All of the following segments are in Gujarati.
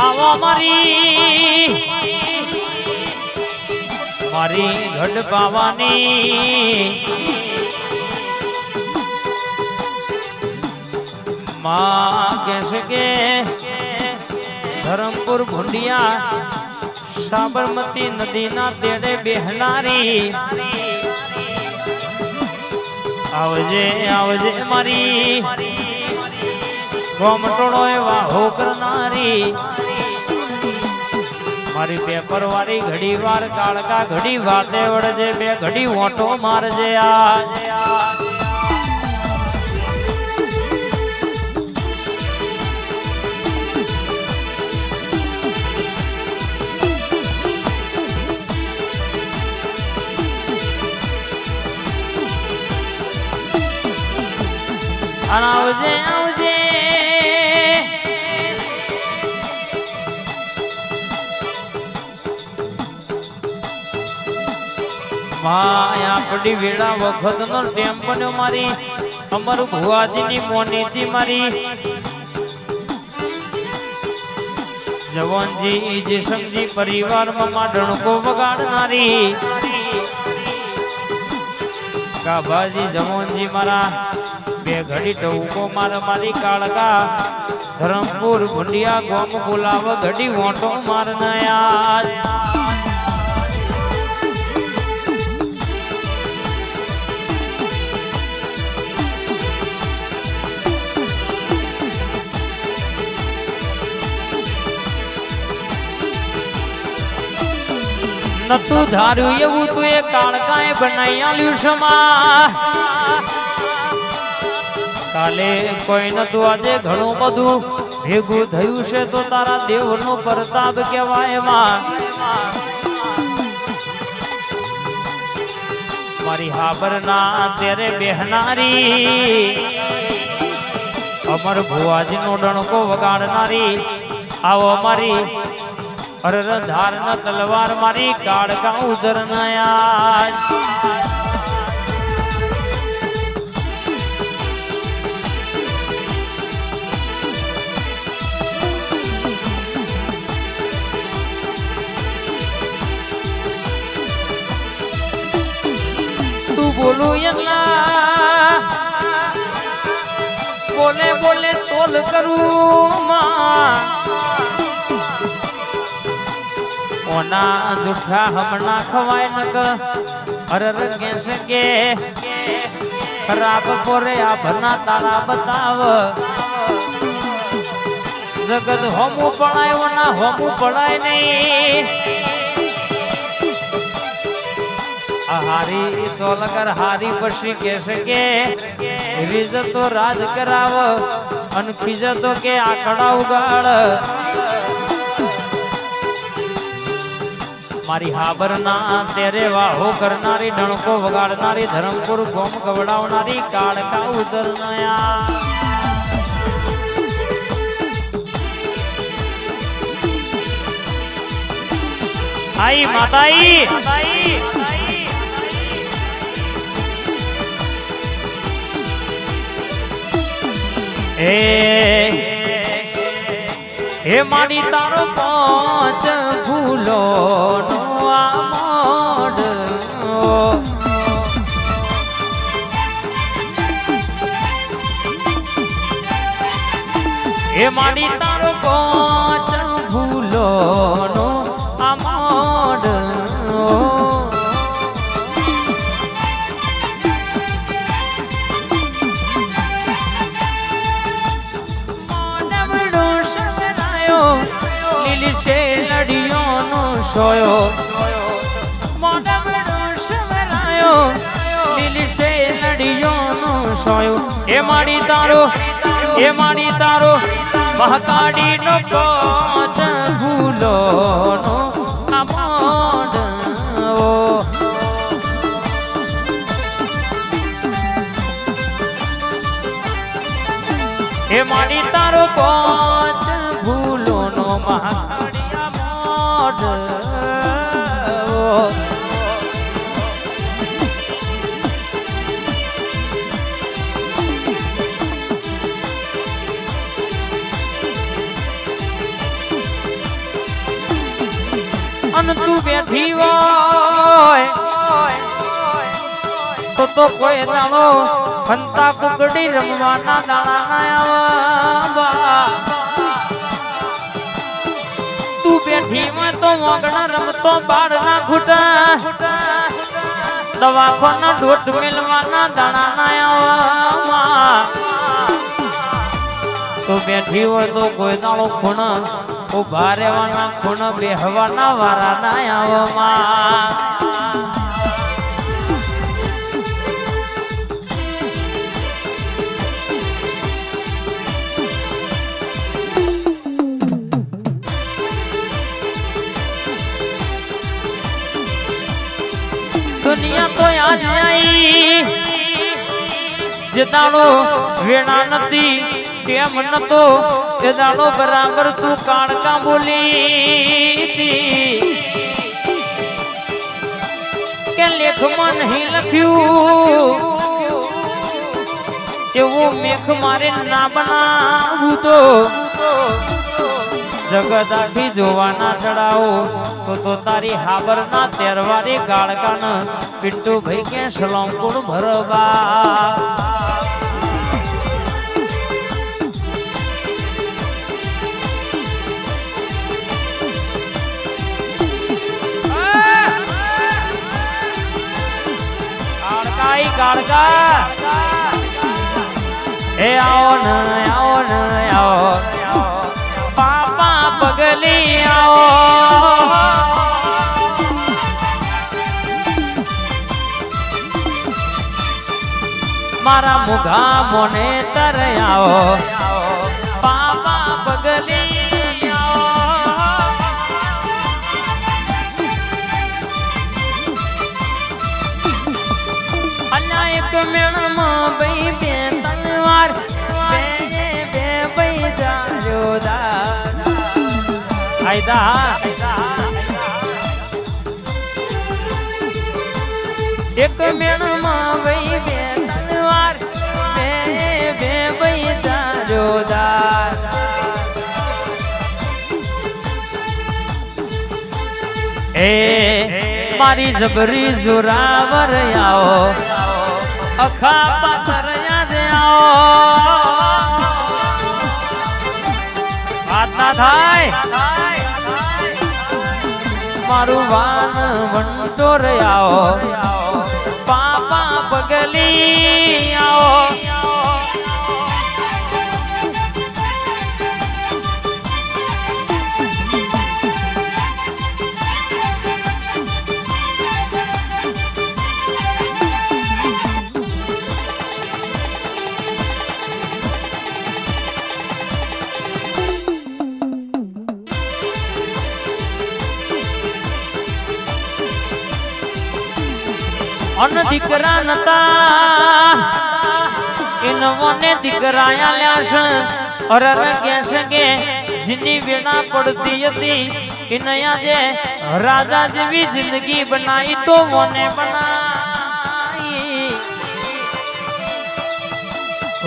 આવો મારી મારી ઘડ પાવાની માં કહેશે કે ધરમપુર ભુંડિયા સાબરમતી નદીના તેડે બેહનારી આવજે આવજે મારી ગોમટોળો એવા હો કરનારી મારી પેપર વાળી ઘડી વાર કાળકા ઘડી વાતે વળજે બે ઘડી ઓટો મારજે આ આવજે આવજે માયા પડી વેળા વખત નો ટેમ બન્યો મારી અમર ભુવાજીની મોનીથી મારી જવાનજી જેસમજી પરિવારમાં માં ડણકો વગાડનારી કાભાજી જવાનજી મારા બે ઘડી ટવકો મારા મારી કાળકા ધરમપુર ભુંડિયા ગોમ બોલાવ ઘડી વોટો મારનાયા નતું ધાર્યું એવું તું એ કાળકાએ બનાવી આલ્યું સમા કાલે કોઈ નતું આજે ઘણું બધું ભેગું થયું છે તો તારા દેવનો પ્રતાપ કહેવાય માં મારી હાબરના તેરે બેહનારી અમર ભુવાજીનો ડણકો વગાડનારી આવો મારી અરર ધાર ન તલવાર મારી કાળકા ઉધર નયા તું બોલું એમના બોલે બોલે તોલ કરું માં ઓના જુઠા હમણાં ખવાય નક અરર કેસે કે ખરાબ પોરે આ ભના તારા બતાવ જગત હોમું પડાય ના હોમું પડાય નહીં હારી તો લગર હારી પછી કેસે કે રીજ તો રાજ કરાવ અને ખીજ તો કે આકડા ઉગાડ મારી હાબરના તેરે વાહો કરનારી ડણકો વગાડનારી ધરમપુર ગોમ કવડાવનારી કાળકા ઉતરનાયા આઈ માતાઈ હે મારી તારો પાંચ ફૂલો નો આમોડ હે મારી તારો પાંચ ફૂલો નો આમોડ લડિયોનો સોયો મોઢામાં શવરાયો લીલી સે લડિયોનો સોયો એ માડી તારો મહાકાળીનો કોચ ભૂલોનો આમોડ એ માડી તારો કોચ ભૂલોનો મહાકાળી અન તું બેઠી હોય તો કોઈ દાણો ફંતા કુકડી રમવાના દાણા આવા તું બેઠી હોય તો મોગણા રમતો બાળ ના ઘૂટા દવાખાના ડોટ મેલવાના દાણા આવા તો બેઠી હોય તો કોઈ દાણો ખૂણ ઉભા રહેવાના ખૂણ બેહવાના વારા ના આવવામાં દુનિયા તો આજ આઈ જે દાડો વેણા નથી કેમ નતો એ દાડો બરાબર તું કાળકા બોલી કે લેખમાં નહીં લખ્યું એવું મેખ મારે ના બનાવું તો જગત આખી જોવાના ચડાવો તો તારી હાબર ના તેરવારી ગાળકાન પિન્ટુ ભાઈ કે સલોંકુણ ભરવા ગાળકા એ આવો ને આવો પાપા પગલી આવો મારા મુઘા મોને તર આવો પાપા પગલી આવો અલ્યા એક મેણમાં બઈ બે તલવાર બે બઈ જાજો દા આયદા એક મેણમાં બઈ બે તલવાર બે બઈ જાજો દા એ મારી જબરી જોરાવર આવો અખા પાથર યાદ આવો વાત ના થાય મારું વાન વંટોર આવો પાપા પગલી આવો અન દીકરા નતા ઇનવોને દીકરાયા લ્યા છે અરર કે છે કે જીની વેણા પડતી હતી ઇનયા જે રાજા જેવી જિંદગી બનાવી તો મોને બનાવી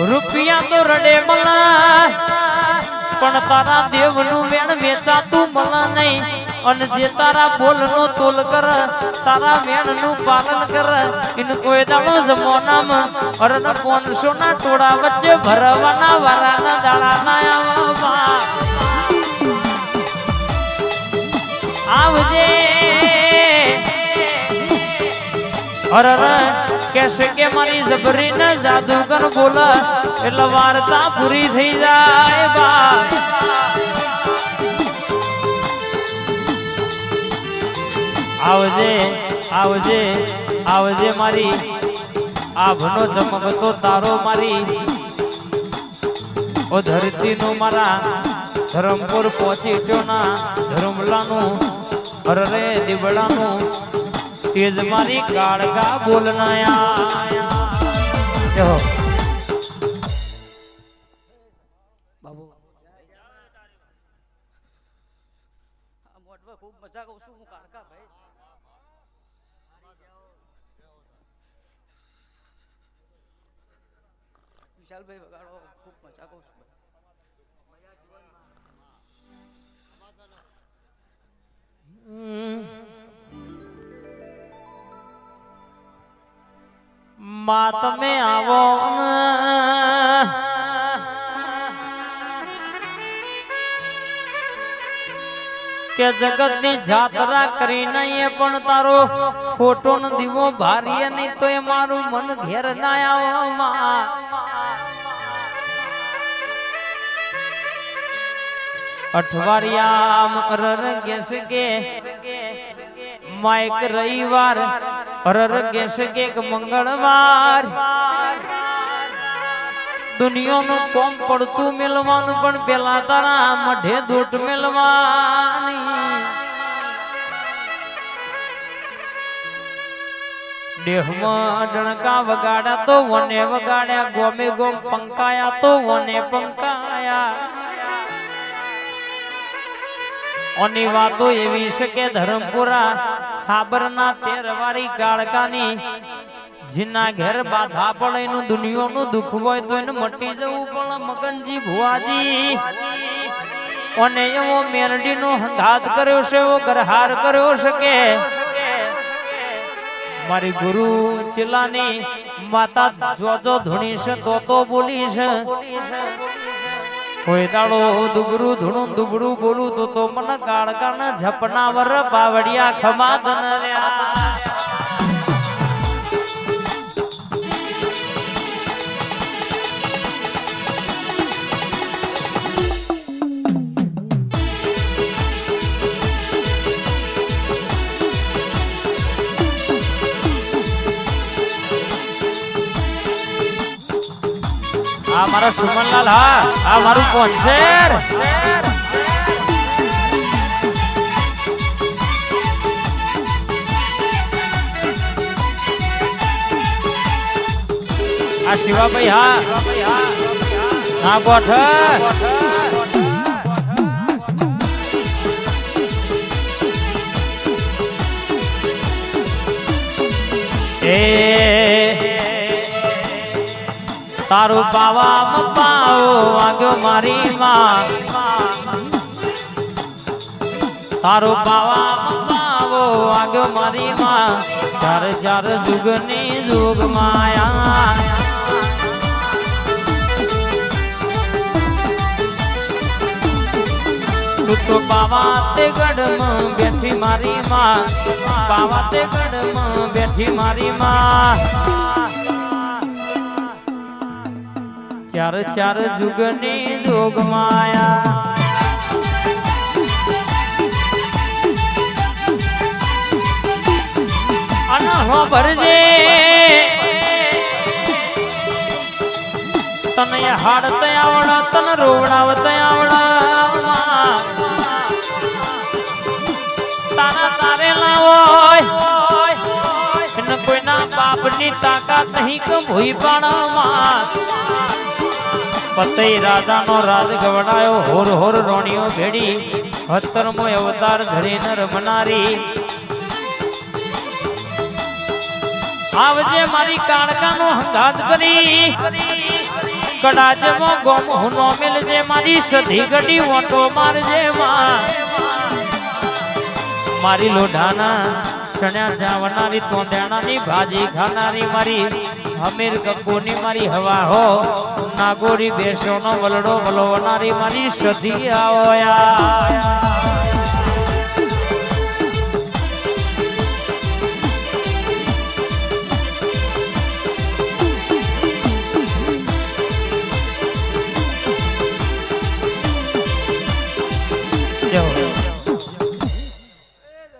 રૂપિયા તો રડે મળા પણ તારા દેવનું વેણ વેચાતું મળા નહીં અને જે તારા બોલનો તોલ કર તારા વેણનું પાલન કર ઇન કોઈ દાડો જમોનામાં અરન 500 ના ટોળા વચ્ચે ભરવાના વારાના દાડા ના આવવા આવજે અરર કેસે કે મારી જબરી ને જાદુગર બોલા એટલે વાર્તા પૂરી થઈ જાય બા આવજે આવજે આવજે મારી આભનો ચમકતો તારો મારી ઓ ધરતી નો મારા ધરમપુર પહોંચી ગયો ના ધરમલાનું અરે દીવડાનું તેજ મારી કાળકા બોલનાયા બાબુ મોટવા ખૂબ મજા કહું છું હું કાળકા ભાઈ વિશાલભાઈ વગાડો ખૂબ મજા કહું છું માં તમે આવો કે જગતની જાત્રા કરી નહીં પણ તારો ફોટો નો દીવો ભારીએ નહીં તો એ મારું મન ઘેર ના આવો માં અઠવાડિયામ અરર ગેસ કે માઈક રવિવાર અરર ગેસ કે મંગળવાર દુનિયાનું કોમ પડતું મેલવાનું પણ પેલા તારા મઢે દૂટ મેલવાની દેહમાં ડણકા વગાડ્યા તો વને વગાડ્યા ગોમે ગોમ પંકાયા તો વને પંકાયા ઓની વાતો એવી છે કે ધરમપુરા ખાબરના 13 વારી ગાળકાની જીના ઘેર બાધા પડે એનું દુનિયાનું દુઃખ હોય તો એને મટી જવું પણ મગનજી ભુવાજી અને એવો મેરડીનો હંગાત કર્યો છે એવો ગરહાર કર્યો છે કે મારી ગુરુ ચિલ્લાની માતા જોજો ધૂણી છે તો બોલી છે કોઈ દાડો દુબરું ધૂણું દુબરું બોલું તો મને કાળકાના ઝપના વર પાવડિયા ખમાદન રહ્યા આ મારો સુમનલાલ હા આ મારું પોંચેર આ શિવાભાઈ હા હા ગોઠ તારું પાવા પાવો આગળ મારી માં તારું પાવા પાવો આગળ મારી માં ચાર ચાર જુગની જુગ માયા તું તો પાવા તે ગઢમાં બેઠી મારી માં પાવા તે ગઢમાં બેઠી મારી માં ચાર ચાર જુગની જોગ માયા અનહો ભરજે તને હાડત આવડા તને રોવડાવત આવડા તારા તારે લાવો એને કોઈના બાપની તાકાત નહીં કે ભૂઈ પાડવામાં પતઈ રાજાનો રાજ ગવડાયો હોર હોર રોણીઓ ભેડી 17મો અવતાર ધરીને રમનારી આવજે મારી કાળકાનો હંગાત કરી કડાજમાં ગોમ હુનો મેલજે મારી સધી ગડી ઓટો મારજે માં મારી લોઢાના ચણ્યા જાવનારી તોંદેણાની ભાજી ખાનારી મારી અમીર ગબ્બોની મારી હવા હો નાગોરી બેસોનો વલડો વલોવનારી મારી સધી આવયા